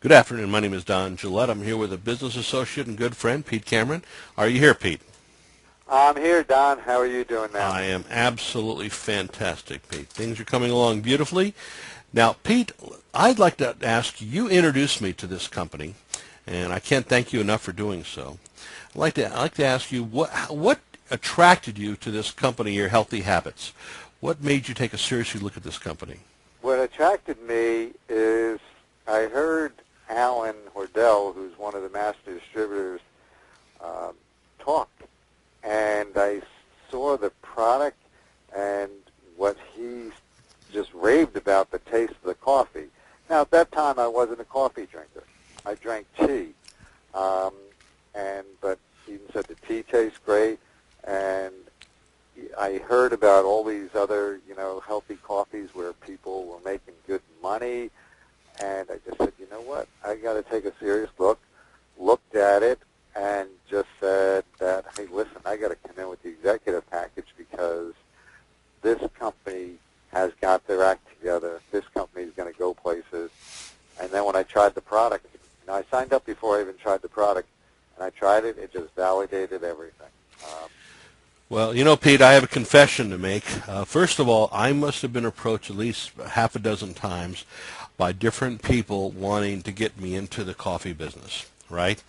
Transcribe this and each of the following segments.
Good afternoon. My name is Don Gillette. I'm here with a business associate and good friend, Pete Cameron. Are you here, Pete? I'm here, Don. How are you doing now? I am absolutely fantastic, Pete. Things are coming along beautifully. Now, Pete, I'd like to ask you introduce me to this company, and I can't thank you enough for doing so. I'd like to ask you what attracted you to this company, your Healthy Habits? What made you take a serious look at this company? What attracted me is I heard Alan Hordell, who's one of the master distributors, talk, and I saw the product and what he just raved about the taste of the coffee. Now, at that time, I wasn't a coffee drinker. I drank tea, but he said the tea tastes great, and I heard about all these other, healthy coffees where people were making good money, and I just said, you know what, I got to take a serious look, looked at it, and just said that, hey, listen, I got to come in with the executive package because this company has got their act together. This company is going to go places. And then when I tried the product, I signed up before I even tried the product, and I tried it. It just validated everything. Well, Pete, I have a confession to make. First of all, I must have been approached at least half a dozen times by different people wanting to get me into the coffee business, right?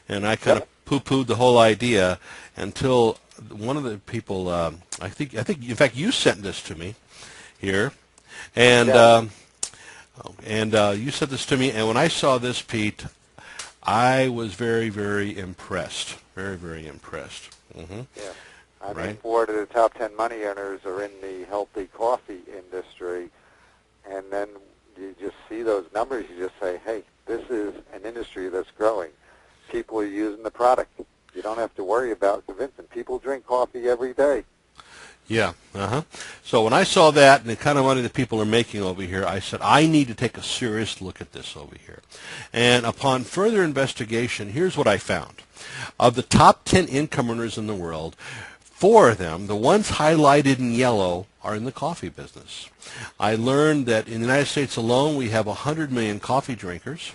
And I kind of poo-pooed the whole idea until one of the people, I think, in fact, you sent this to me here, and you sent this to me, and when I saw this, Pete, I was very, very impressed. Very, very impressed. Mm-hmm. Yeah. I mean, 4 of the top 10 money earners are in the healthy coffee industry, and then you just see those numbers, you just say, hey, this is an industry that's growing. People are using the product. You don't have to worry about convincing. People drink coffee every day. Yeah, So when I saw that and the kind of money that people are making over here, I said, I need to take a serious look at this over here. And upon further investigation, here's what I found. Of the top 10 income earners in the world, 4 of them, the ones highlighted in yellow, are in the coffee business. I learned that in the United States alone, we have 100 million coffee drinkers,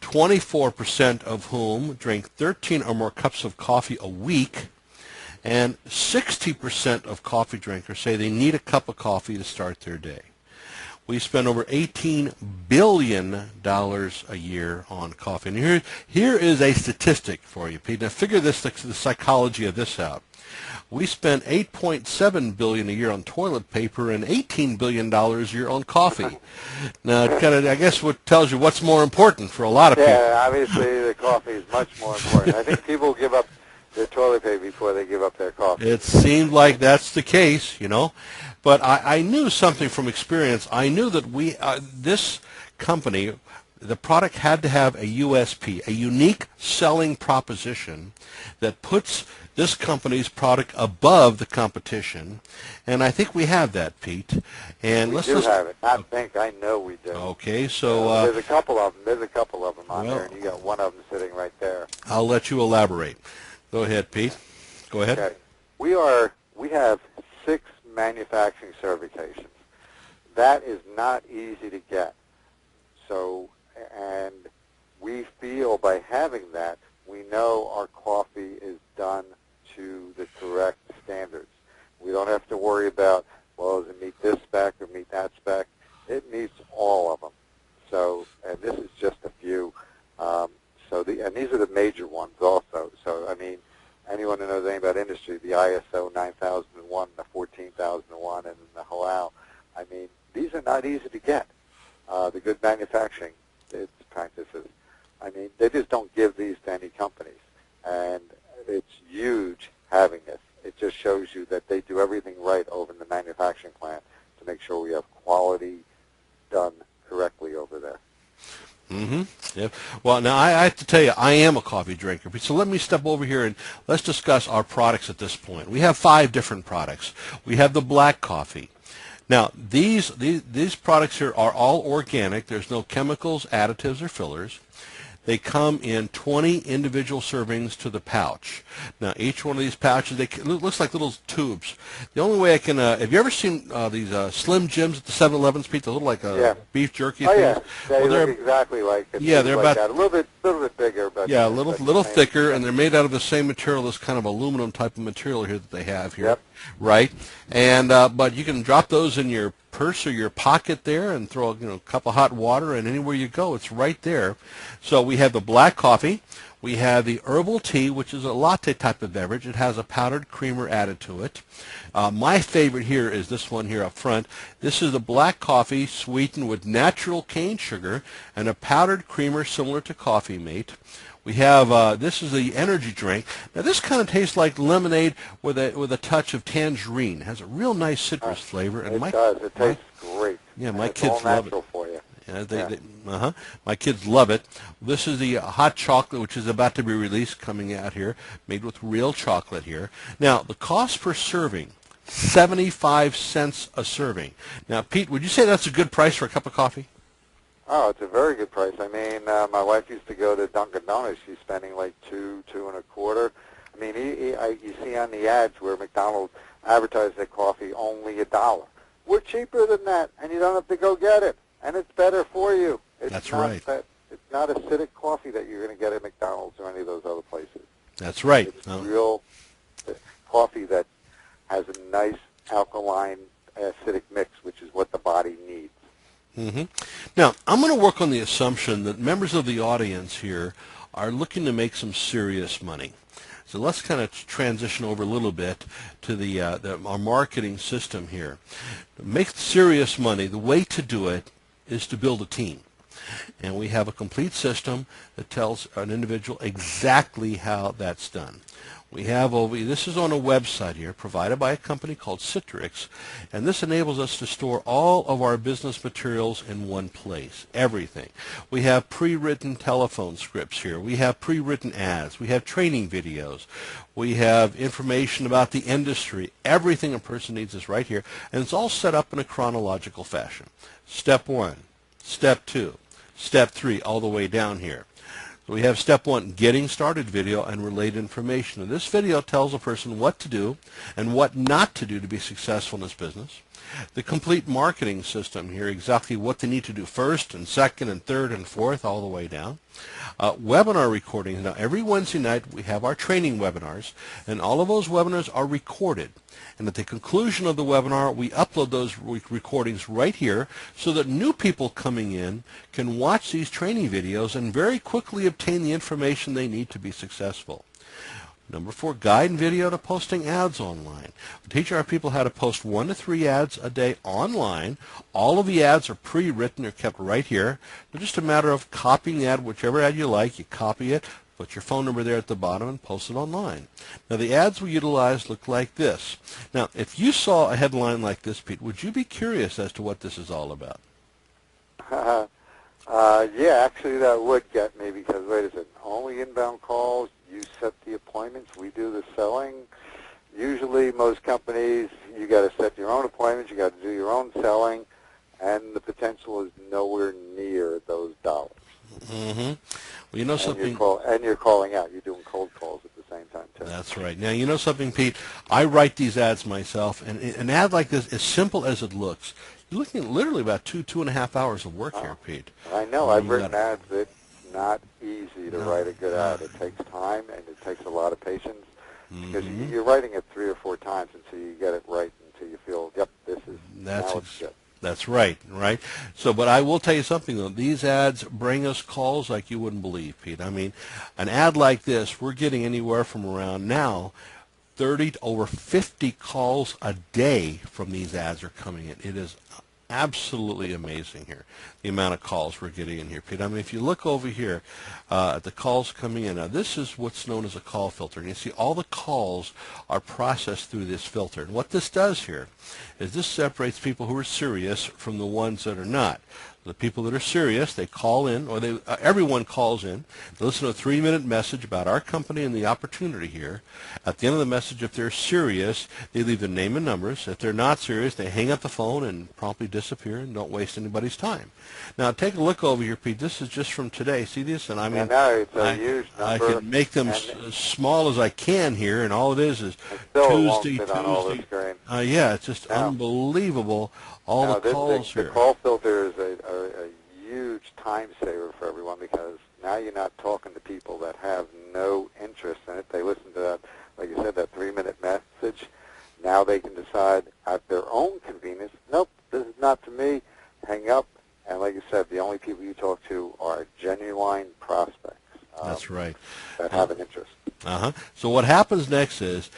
24% of whom drink 13 or more cups of coffee a week, and 60% of coffee drinkers say they need a cup of coffee to start their day. We spend over $18 billion a year on coffee. And here is a statistic for you, Pete. Now figure the psychology of this out. We spend $8.7 billion a year on toilet paper and $18 billion a year on coffee. Now, it kind of, I guess, what tells you what's more important for a lot of people. Yeah, obviously the coffee is much more important. I think people give up their toilet paper before they give up their coffee. It seemed like that's the case, But I knew something from experience. I knew that this company, the product had to have a USP, a unique selling proposition that puts this company's product above the competition, and I think we have that, Pete. And we do have it. I know we do. Okay, so there's a couple of them. There's a couple of them on there, and you got one of them sitting right there. I'll let you elaborate. Go ahead, Pete. Go ahead. Okay. We have 6 manufacturing certifications. That is not easy to get. So, and we feel by having that, we know our coffee is done to the correct standards. We don't have to worry about, well, does it meet this spec or meet that spec? It meets all of them. So, and this is just a few. And these are the major ones also. So, I mean, anyone who knows anything about industry, the ISO 9001, the 14001, and the halal, I mean, these are not easy to get. The good manufacturing practices, I mean, they just don't give these to any companies. And it's huge having this. It just shows you that they do everything right over in the manufacturing plant to make sure we have quality done correctly over there. Mm-hmm. Yep. Well, now I have to tell you, I am a coffee drinker. So let me step over here and let's discuss our products at this point. We have 5 different products. We have the black coffee. Now, these products here are all organic. There's no chemicals, additives, or fillers. They come in 20 individual servings to the pouch. Now, each one of these pouches, it looks like little tubes. The only way I can, have you ever seen these Slim Jims at the 7-Elevens, Pete? The little like beef jerky Oh, things? yeah. They look exactly like it. Yeah, they're like about that. A little bit bigger, but yeah, a little thicker, and they're made out of the same material, this kind of aluminum type of material here that they have here. Yep. Right? And but you can drop those in your purse or your pocket there and throw a cup of hot water, and anywhere you go, it's right there. So we have the black coffee. We have the herbal tea, which is a latte type of beverage. It has a powdered creamer added to it. My favorite here is this one here up front. This is the black coffee sweetened with natural cane sugar and a powdered creamer similar to Coffee Mate. We have this is the energy drink. Now this kind of tastes like lemonade with a touch of tangerine. It has a real nice citrus flavor, and it does. It tastes great. Yeah, my it's kids all love natural it. For you. Yeah, my kids love it. This is the hot chocolate, which is about to be released, coming out here, made with real chocolate here. Now the cost per serving, 75 cents a serving. Now, Pete, would you say that's a good price for a cup of coffee? Oh, it's a very good price. I mean, my wife used to go to Dunkin' Donuts. She's spending like $2 and a quarter. I mean, you see on the ads where McDonald's advertises their coffee only $1. We're cheaper than that, and you don't have to go get it, and it's better for you. That's right. It's not acidic coffee that you're going to get at McDonald's or any of those other places. That's right. It's real coffee that has a nice alkaline acidic mix, which is what the body needs. Mm-hmm. Now, I'm going to work on the assumption that members of the audience here are looking to make some serious money. So let's kind of transition over a little bit to our marketing system here. To make serious money, the way to do it is to build a team. And we have a complete system that tells an individual exactly how that's done. We have this is on a website here provided by a company called Citrix, and this enables us to store all of our business materials in one place, everything. We have pre-written telephone scripts here. We have pre-written ads. We have training videos. We have information about the industry. Everything a person needs is right here, and it's all set up in a chronological fashion. Step 1, Step 2, Step 3, all the way down here. So we have Step 1, Getting Started video and related information. And this video tells a person what to do and what not to do to be successful in this business. The complete marketing system here, exactly what they need to do first and second and third and fourth, all the way down. Webinar recordings. Now, every Wednesday night we have our training webinars, and all of those webinars are recorded. And at the conclusion of the webinar, we upload those recordings right here so that new people coming in can watch these training videos and very quickly obtain the information they need to be successful. Number 4, guide and video to posting ads online. We teach our people how to post 1 to 3 ads a day online. All of the ads are pre-written. They're kept right here. It's just a matter of copying the ad, whichever ad you like. You copy it, put your phone number there at the bottom, and post it online. Now, the ads we utilize look like this. Now, if you saw a headline like this, Pete, would you be curious as to what this is all about? Yeah, actually that would get me because, wait a second, only inbound calls, you set the appointments, we do the selling. Usually most companies, you got to set your own appointments, you got to do your own selling, and the potential is nowhere near those dollars. Mm-hmm. Well, you know something. And you're calling out. You're doing cold calls at the same time, too. That's right. Now, you know something, Pete? I write these ads myself, and an ad like this, as simple as it looks, you're looking at literally about 2.5 hours of work here, Pete. I know. I've written ads. It's not easy to write a good ad. It takes time, and it takes a lot of patience, because you're writing it 3 or 4 times until you get it right, until you feel, yep, this is, now it's good. That's right, right? So, but I will tell you something, though. These ads bring us calls like you wouldn't believe, Pete. I mean, an ad like this, we're getting anywhere from around now 30 to over 50 calls a day from these ads are coming in. It is absolutely amazing here, the amount of calls we're getting in here, Pete. I mean, if you look over here at the calls coming in, now this is what's known as a call filter. And you see all the calls are processed through this filter. And what this does here is this separates people who are serious from the ones that are not. The people that are serious, they call in, or everyone calls in. They listen to a 3-minute message about our company and the opportunity here. At the end of the message, if they're serious, they leave their name and numbers. If they're not serious, they hang up the phone and promptly disappear and don't waste anybody's time. Now, take a look over here, Pete. This is just from today. See this? And I mean, it's a huge number. I can make them as small as I can here, and all it is Tuesday. On all the screen. Yeah, it's just unbelievable. All the calls here. The call filter is a huge time saver for everyone, because now you're not talking to people that have no interest in it. They listen to that, like you said, that 3-minute message. Now they can decide at their own convenience, nope, this is not for me, hang up. And like you said, the only people you talk to are genuine prospects. That's right. That have an interest. So what happens next is,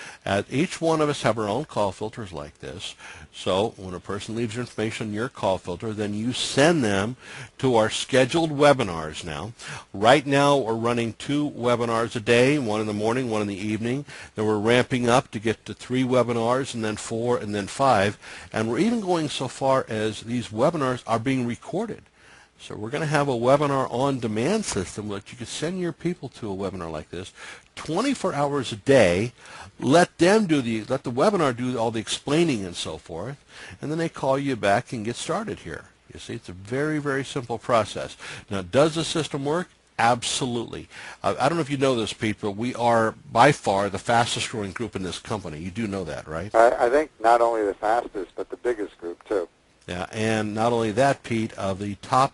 each one of us have our own call filters like this. So when a person leaves information in your call filter, then you send them to our scheduled webinars now. Right now we're running 2 webinars a day, one in the morning, one in the evening. Then we're ramping up to get to 3 webinars, and then 4, and then 5. And we're even going so far as these webinars are being recorded. So we're going to have a webinar on demand system that you can send your people to a webinar like this 24 hours a day. Let the webinar do all the explaining and so forth, and then they call you back and get started here. You see, it's a very, very simple process. Now, does the system work? Absolutely. I don't know if you know this, Pete, but we are by far the fastest growing group in this company. You do know that, right? I think not only the fastest, but the biggest group too. Yeah, and not only that, Pete, of the top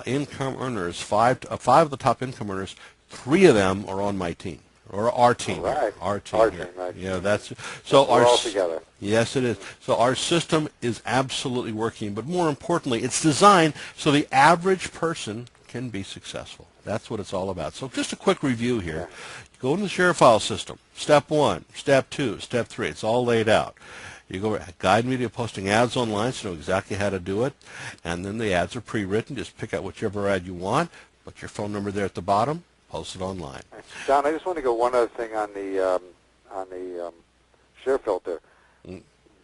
income earners, five of the top income earners, 3 of them are on my team, or our team. Right. Our team. Our here. team, right. Yeah, that's so. We're all together. Yes, it is. So our system is absolutely working, but more importantly, it's designed so the average person can be successful. That's what it's all about. So just a quick review here. Yeah. Go into the share file system. Step 1, Step 2, Step 3. It's all laid out. You go guide media posting ads online, so you know exactly how to do it. And then the ads are pre-written. Just pick out whichever ad you want. Put your phone number there at the bottom. Post it online. John, I just want to go one other thing on the share filter.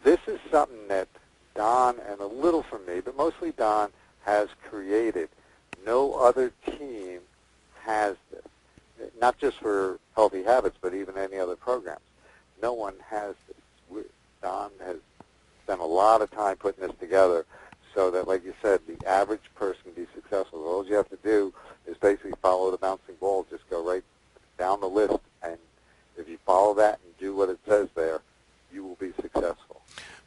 This is something that Don, and a little from me, but mostly Don, has created. No other team has this. Not just for Healthy Habits, but even any other programs. No one has this. Don has spent a lot of time putting this together so that, like you said, the average person can be successful. All you have to do is basically follow the bouncing ball. Just go right down the list, and if you follow that and do what it says there, you will be successful.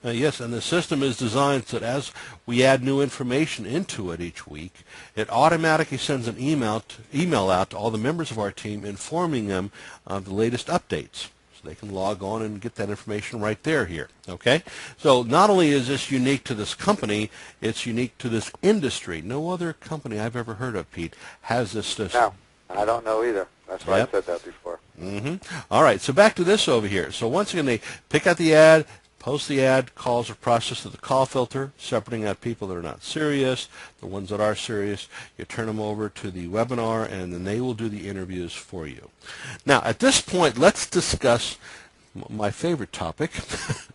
Yes, and the system is designed so that as we add new information into it each week, it automatically sends an email out to all the members of our team informing them of the latest updates. They can log on and get that information right there here. Okay? So not only is this unique to this company, it's unique to this industry. No other company I've ever heard of, Pete, has this system. No, I don't know either. That's why I said that before. All right, so back to this over here. So once again, they pick out the ad, post the ad, calls are processed through the call filter, separating out people that are not serious, the ones that are serious. You turn them over to the webinar, and then they will do the interviews for you. Now, at this point, let's discuss my favorite topic,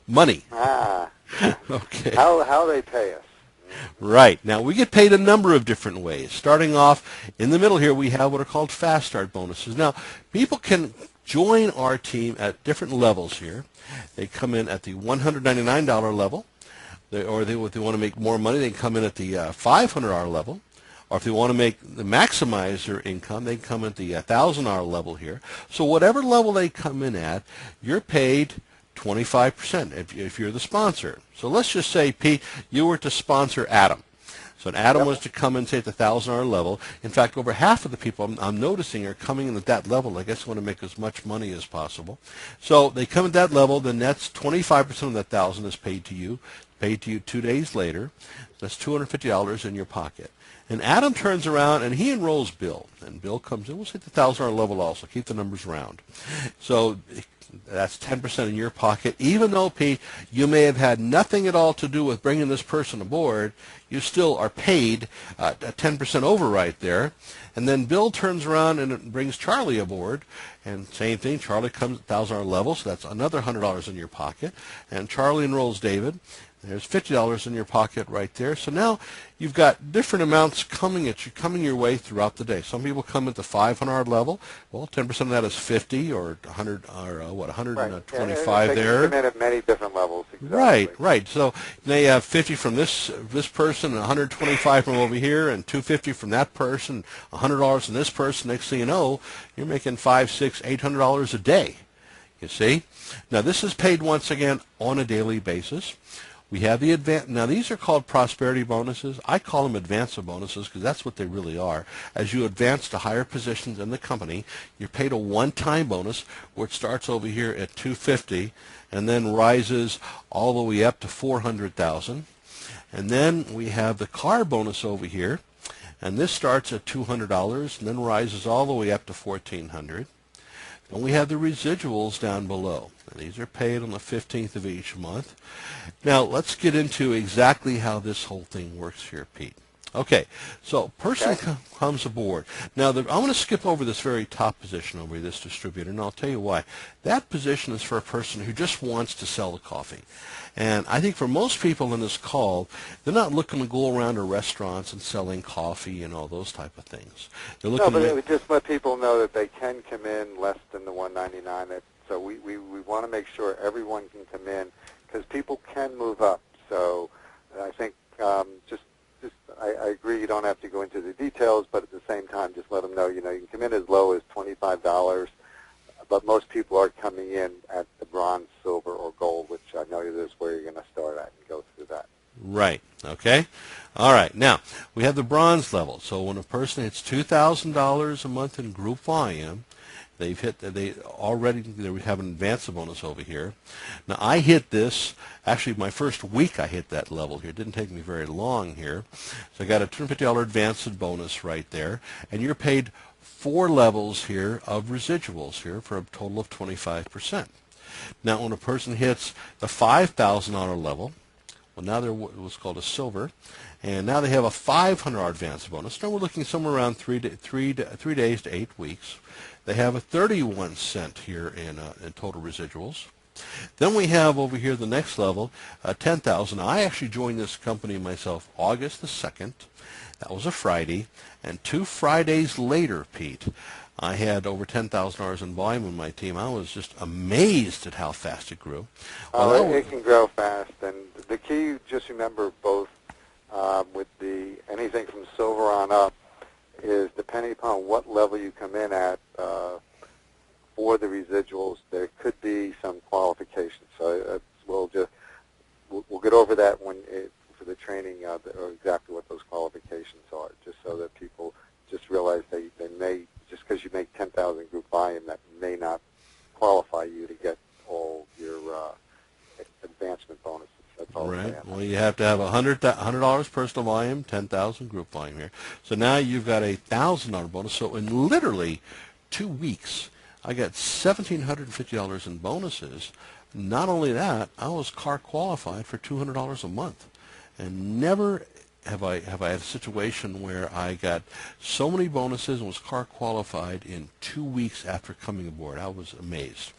money. Okay. How they pay us. Right. Now, we get paid a number of different ways. Starting off in the middle here, we have what are called fast start bonuses. Now, people can join our team at different levels here. They come in at the $199 level, if they want to make more money, they can come in at the $500 level, or if they want to maximize their income, they can come at the $1,000 level here. So whatever level they come in at, you're paid 25% if you're the sponsor. So let's just say, Pete, you were to sponsor Adam. So Adam was to come and say at the $1,000 level. In fact, over half of the people I'm noticing are coming in at that level. I guess want to make as much money as possible. So they come at that level, then that's 25% of that $1,000 is paid to you 2 days later. That's $250 in your pocket. And Adam turns around and he enrolls Bill. And Bill comes in. We'll say at the $1,000 level also. Keep the numbers round. So that's 10% in your pocket. Even though, Pete, you may have had nothing at all to do with bringing this person aboard, you still are paid a 10% override there. And then Bill turns around and brings Charlie aboard. And same thing, Charlie comes at $1,000 level, so that's another $100 in your pocket. And Charlie enrolls David. There's $50 in your pocket right there. So now you've got different amounts coming at you, coming your way throughout the day. Some people come at the $500 level. Well, 10% of that is 50 or 100 or what, Right. 125 They there. can come in at many different levels. Exactly. Right, right. So they have 50 from this person, and 125 from over here, and 250 from that person, $100 from this person. Next thing you know, you're making $500, $600, $800 a day. You see? Now this is paid once again on a daily basis. We have the advance. Now these are called prosperity bonuses. I call them advanced bonuses because that's what they really are. As you advance to higher positions in the company, you're paid a one-time bonus, which starts over here at $250 and then rises all the way up to $400,000. And then we have the car bonus over here, and this starts at $200 and then rises all the way up to $1,400. And we have the residuals down below. And these are paid on the 15th of each month. Now, let's get into exactly how this whole thing works here, Pete. Okay, so person comes aboard. Now, I'm going to skip over this very top position over here, this distributor, and I'll tell you why. That position is for a person who just wants to sell the coffee. And I think for most people in this call, they're not looking to go around to restaurants and selling coffee and all those type of things. They're looking it would just let people know that they can come in less than the $199. So we want to make sure everyone can come in because people can move up. So I think I agree you don't have to go into the details, but at the same time, just let them know, you can come in as low as $25, but most people are coming in at the bronze, silver, or gold, which I know is where you're going to start at and go through that. Right. Okay. All right. Now, we have the bronze level. So when a person hits $2,000 a month in group volume, they have an advance bonus over here. Now, I hit this, actually my first week I hit that level here. It didn't take me very long here. So I got a $250 advance bonus right there. And you're paid 4 levels here of residuals here for a total of 25%. Now, when a person hits the $5,000 level, well, now they're what's called a silver, and now they have a $500 advance bonus. Now we're looking somewhere around 3 days to 8 weeks. They have a 31 cent here in total residuals. Then we have over here the next level, 10,000. I actually joined this company myself August the 2nd. That was a Friday, and 2 Fridays later, Pete, I had over $10,000 in volume in my team. I was just amazed at how fast it grew. Well, it can grow fast, and the key, just remember both with anything from silver on up, is depending upon what level you come in at for the residuals, there could be some qualifications. So we'll get over that for the training, or exactly what those qualifications are, just so that people just realize they may, just because you make 10,000 group volume, that may not qualify you to get all your advancement bonuses. That's all. Right. Well, you have to have $100 personal volume, 10,000 group volume here. So now you've got a $1,000 bonus. So in literally 2 weeks, I got $1,750 in bonuses. Not only that, I was car qualified for $200 a month, and never have I had a situation where I got so many bonuses and was car qualified in 2 weeks after coming aboard. I was amazed.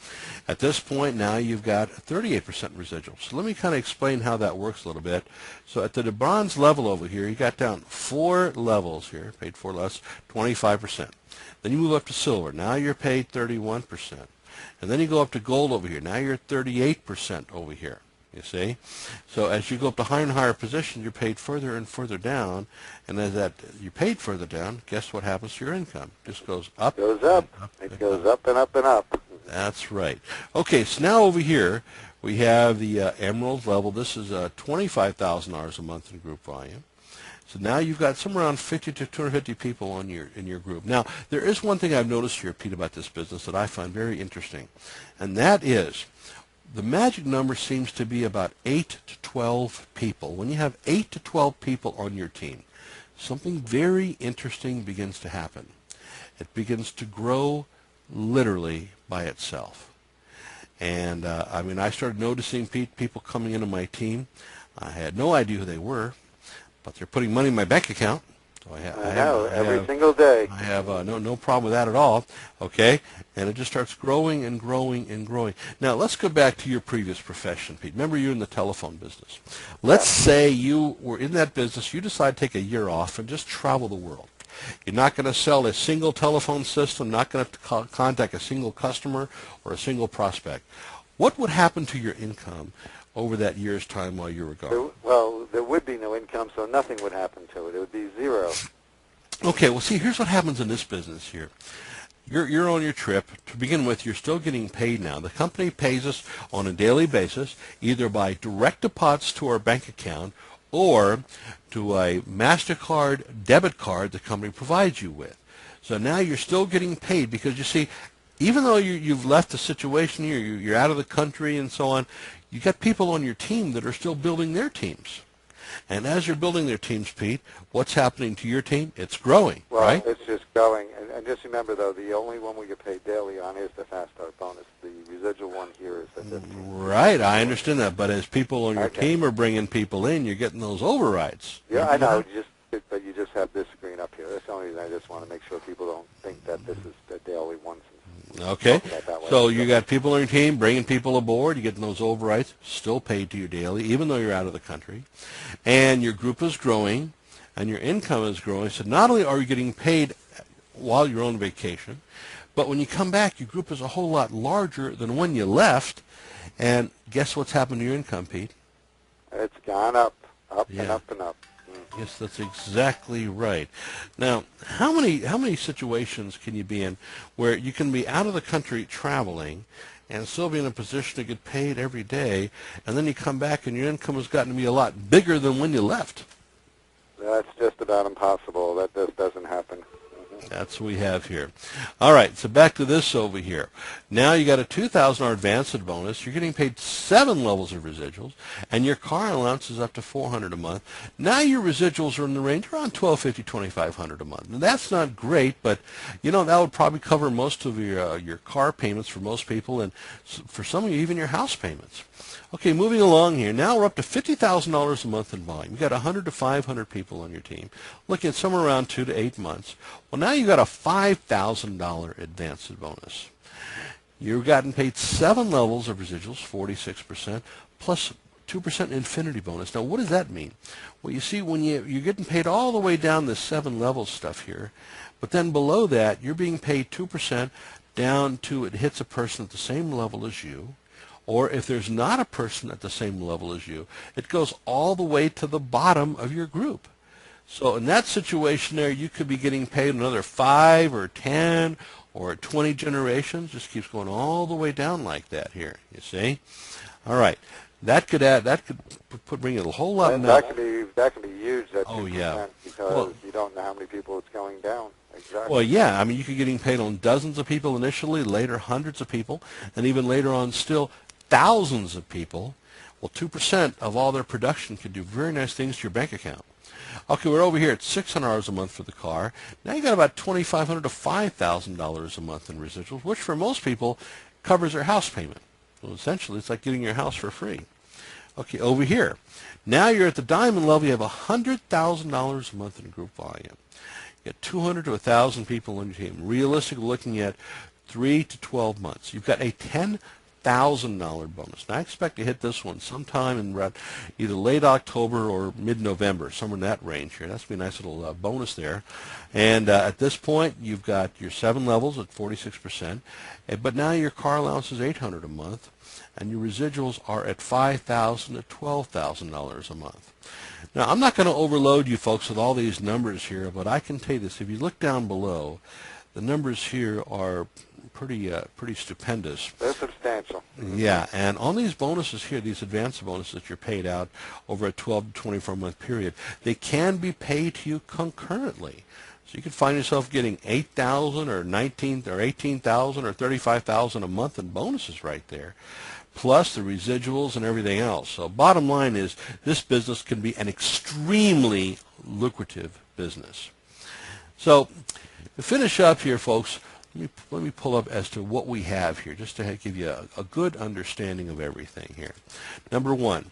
At this point now you've got 38% residual. So let me kind of explain how that works a little bit. So at the bronze level over here, you got down 4 levels here, paid 4 less, 25%. Then you move up to silver. Now you're paid 31%. And then you go up to gold over here. Now you're 38% over here. You see? So as you go up to higher and higher positions, you're paid further and further down. And as you're paid further down, guess what happens to your income? It just goes up. It goes up. It goes up and up and up. That's right. Okay, so now over here we have the emerald level. This is $25,000 a month in group volume. So now you've got somewhere around 50 to 250 people in your group. Now, there is one thing I've noticed here, Pete, about this business that I find very interesting, and that is the magic number seems to be about 8 to 12 people. When you have 8 to 12 people on your team, something very interesting begins to happen. It begins to grow literally by itself. And, I started noticing people coming into my team. I had no idea who they were, but they're putting money in my bank account. So I know, every single day. I have no problem with that at all, okay? And it just starts growing and growing and growing. Now, let's go back to your previous profession, Pete. Remember, you're in the telephone business. Let's say you were in that business. You decide to take a year off and just travel the world. You're not going to sell a single telephone system, not going to contact a single customer or a single prospect. What would happen to your income over that year's time while you were gone? Well, there would be no income, so nothing would happen to it. It would be zero. Okay, well, see, here's what happens in this business here. You're on your trip. To begin with, you're still getting paid now. The company pays us on a daily basis, either by direct deposits to our bank account or to a MasterCard debit card the company provides you with. So now you're still getting paid because, you see, even though you've left the situation here, you're out of the country and so on, you got people on your team that are still building their teams. And as you're building their teams, Pete, what's happening to your team? It's growing, well, right? It's just growing. And just remember, though, the only one we get paid daily on is the Fast Start bonus. The residual one here is the 15%. Right, I understand that. But as people on your team are bringing people in, you're getting those overrides. Yeah, I know. But you just have this screen up here. That's the only reason. I just want to make sure people don't think that this is the daily one. Okay, so you got people on your team bringing people aboard. You're getting those overrides, still paid to you daily, even though you're out of the country. And your group is growing, and your income is growing. So not only are you getting paid while you're on vacation, but when you come back, your group is a whole lot larger than when you left. And guess what's happened to your income, Pete? It's gone up and up and up. Yes, that's exactly right. Now, how many situations can you be in where you can be out of the country traveling and still be in a position to get paid every day, and then you come back and your income has gotten to be a lot bigger than when you left? That's just about impossible. That just doesn't happen. That's what we have here. All right, so back to this over here. Now you got a $2,000 advanced bonus. You're getting paid 7 levels of residuals, and your car allowance is up to $400 a month. Now your residuals are in the range around $1,250, $2,500 a month. And that's not great, but that would probably cover most of your car payments for most people, and for some of you, even your house payments. Okay, moving along here. Now we're up to $50,000 a month in volume. You've got 100 to 500 people on your team, looking at somewhere around 2 to 8 months. Well, now you've got a $5,000 advanced bonus. You've gotten paid 7 levels of residuals, 46%, plus 2% infinity bonus. Now, what does that mean? Well, you see, when you're getting paid all the way down the 7 level stuff here, but then below that, you're being paid 2% down to it hits a person at the same level as you. Or if there's not a person at the same level as you, it goes all the way to the bottom of your group. So in that situation there, you could be getting paid another 5 or 10 or 20 generations. Just keeps going all the way down like that here, you see? All right. That could bring it a whole lot more. That can be huge, that 2%, oh, yeah. Because you don't know how many people it's going down. Exactly. Well, yeah. I mean, you could be getting paid on dozens of people initially, later hundreds of people, and even later on still thousands of people. Well, 2% of all their production could do very nice things to your bank account. Okay, we're over here at $600 a month for the car. Now you got about $2,500 to $5,000 a month in residuals, which for most people covers their house payment. Well, essentially, it's like getting your house for free. Okay, over here. Now you're at the diamond level. You have $100,000 a month in group volume. You got 200 to 1,000 people on your team. Realistically, looking at 3 to 12 months. You've got a $10,000 bonus. Now, I expect to hit this one sometime in either late October or mid-November, somewhere in that range here. That's going to be a nice little bonus there. And at this point, you've got your 7 levels at 46%, but now your car allowance is $800 a month, and your residuals are at $5,000 to $12,000 a month. Now, I'm not going to overload you folks with all these numbers here, but I can tell you this. If you look down below, the numbers here are pretty stupendous. They're substantial. Yeah, and on these bonuses here, these advanced bonuses that you're paid out over a 12 to 24-month period, they can be paid to you concurrently. So you could find yourself getting $8,000 or $19,000 or $18,000 or $35,000 a month in bonuses right there, plus the residuals and everything else. So bottom line is, this business can be an extremely lucrative business. So to finish up here, folks, let me pull up as to what we have here, just to give you a good understanding of everything here. Number one,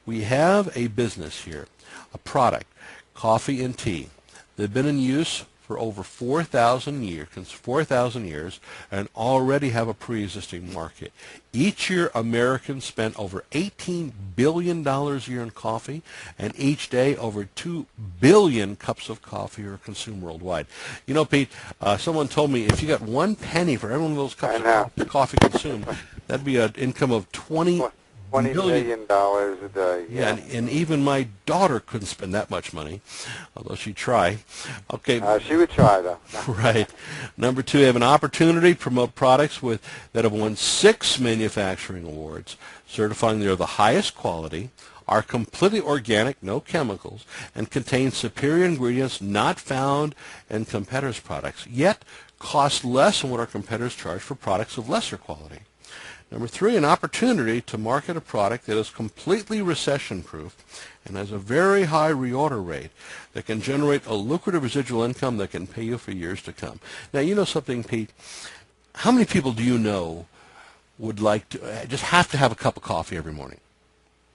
we have a business here, a product, coffee and tea. They've been in use for over 4,000 years, and already have a pre-existing market. Each year, Americans spend over $18 billion a year in coffee, and each day, over 2 billion cups of coffee are consumed worldwide. You know, Pete, someone told me if you got 1 penny for every one of those cups of coffee consumed, that'd be an income of $20 million a day. Yeah, and even my daughter couldn't spend that much money, although she'd try. Okay. She would try, though. Right. Number 2, have an opportunity to promote products that have won 6 manufacturing awards, certifying they're the highest quality, are completely organic, no chemicals, and contain superior ingredients not found in competitors' products, yet cost less than what our competitors charge for products of lesser quality. Number 3, an opportunity to market a product that is completely recession-proof and has a very high reorder rate that can generate a lucrative residual income that can pay you for years to come. Now, you know something, Pete? How many people do you know would like to just have to have a cup of coffee every morning?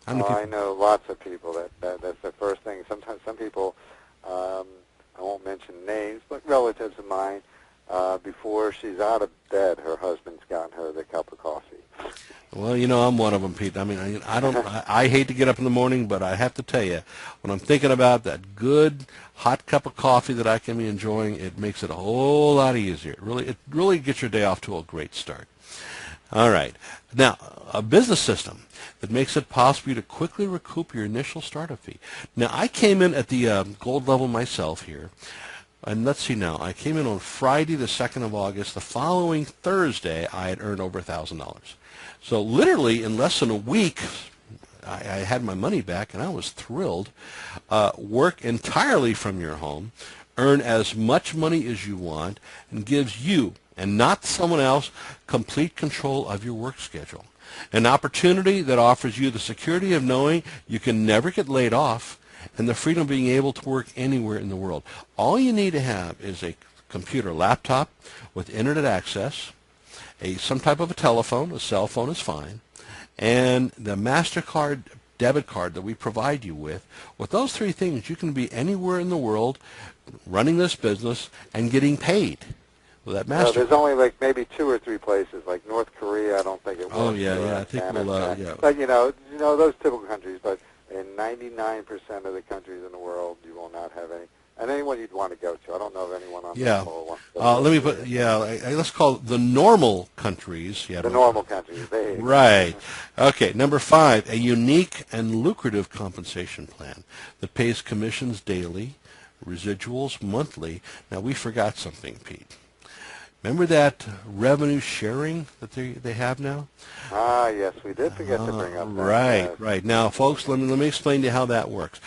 I know lots of people that's the first thing. Sometimes some people, I won't mention names, but relatives of mine, before she's out of bed, her husband's gotten her the cup of coffee. Well, you know, I'm one of them, Pete. I mean, I hate to get up in the morning, but I have to tell you, when I'm thinking about that good hot cup of coffee that I can be enjoying, it makes it a whole lot easier. It really gets your day off to a great start. All right. Now, a business system that makes it possible for you to quickly recoup your initial startup fee. Now, I came in at the gold level myself here. And let's see now, I came in on Friday the 2nd of August. The following Thursday, I had earned over $1,000. So literally in less than a week, I had my money back, and I was thrilled. Work entirely from your home, earn as much money as you want, and gives you, and not someone else, complete control of your work schedule. An opportunity that offers you the security of knowing you can never get laid off, and the freedom of being able to work anywhere in the world. All you need to have is a computer laptop with internet access, some type of a telephone, a cell phone is fine, and the MasterCard debit card that we provide you with. With those 3 things, you can be anywhere in the world running this business and getting paid with that MasterCard. There's only like maybe 2 or 3 places, like North Korea. I don't think it works. Oh yeah, I think we'll yeah. But you know those typical countries. But in 99% of the countries in the world, you will not have any. And anyone you'd want to go to. I don't know of anyone on the call wants to go let me put, let's call it the normal countries. Yeah, the normal countries. Right. Okay, number 5, a unique and lucrative compensation plan that pays commissions daily, residuals monthly. Now, we forgot something, Pete. Remember that revenue sharing that they have now? Ah, yes, we did forget to bring up that. Right, right. Now, folks, let me explain to you how that works.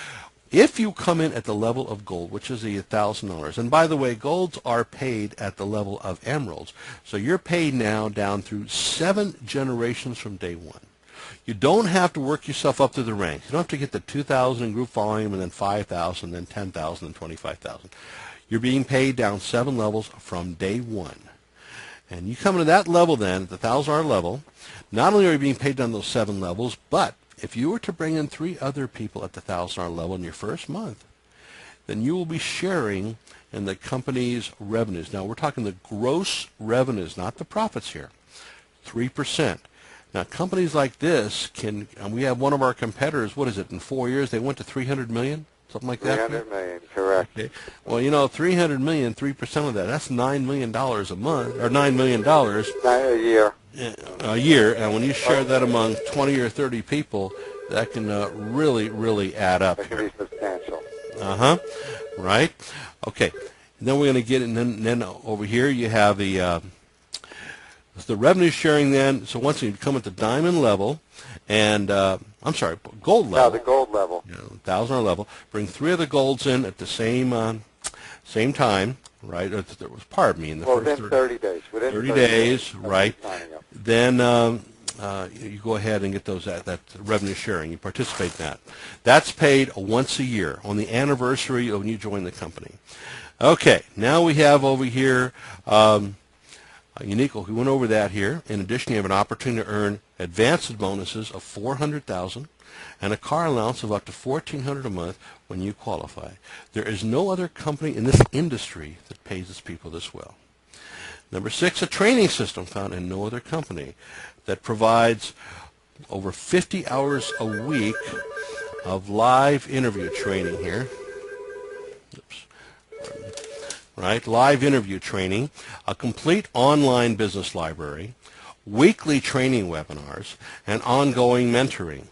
If you come in at the level of gold, which is the $1,000, and by the way, golds are paid at the level of emeralds, so you're paid now down through 7 generations from day 1. You don't have to work yourself up to the ranks. You don't have to get the 2,000 in group volume and then 5,000, then 10,000, and 25,000. You're being paid down 7 levels from day 1. And you come into that level then, at the $1,000 level, not only are you being paid down those 7 levels, but if you were to bring in 3 other people at the $1,000 level in your first month, then you will be sharing in the company's revenues. Now, we're talking the gross revenues, not the profits here, 3%. Now, companies like this can, and we have one of our competitors, what is it, in 4 years, they went to $300 million? Something like that? $300 million, correct. Okay. Well, you know, $300 million, 3% of that, that's $9 million a month, or $9 million. A year. A year, and when you share that among 20 or 30 people, that can really, really add up. That can be substantial. Right. Okay. And then we're going to get, and then over here you have the revenue sharing. Then, so once you come at the diamond level, and I'm sorry, gold level. No, the gold level. $1,000 level. Bring 3 other golds in at the same time. Right, pardon me, in the first 30 days. Within 30 days, right. Then you go ahead and get that revenue sharing. You participate in that. That's paid once a year on the anniversary of when you join the company. Okay, now we have over here unique. We went over that here. In addition, you have an opportunity to earn advanced bonuses of $400,000, and a car allowance of up to $1,400 a month when you qualify. There is no other company in this industry that pays its people this well. Number 6, a training system found in no other company that provides over 50 hours a week of live interview training here. Oops. Right, live interview training, a complete online business library, weekly training webinars, and ongoing mentoring.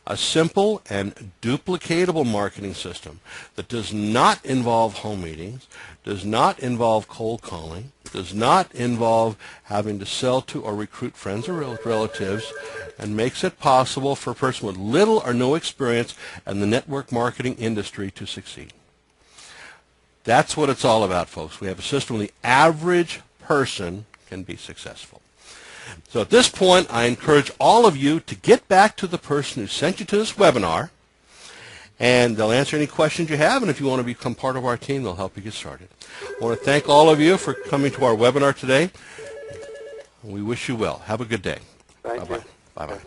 A simple and duplicatable marketing system that does not involve home meetings, does not involve cold calling, does not involve having to sell to or recruit friends or relatives, and makes it possible for a person with little or no experience in the network marketing industry to succeed. That's what it's all about, folks. We have a system where the average person can be successful. So at this point, I encourage all of you to get back to the person who sent you to this webinar, and they'll answer any questions you have, and if you want to become part of our team, they'll help you get started. I want to thank all of you for coming to our webinar today. We wish you well. Have a good day. Thank you. Bye-bye. Bye-bye.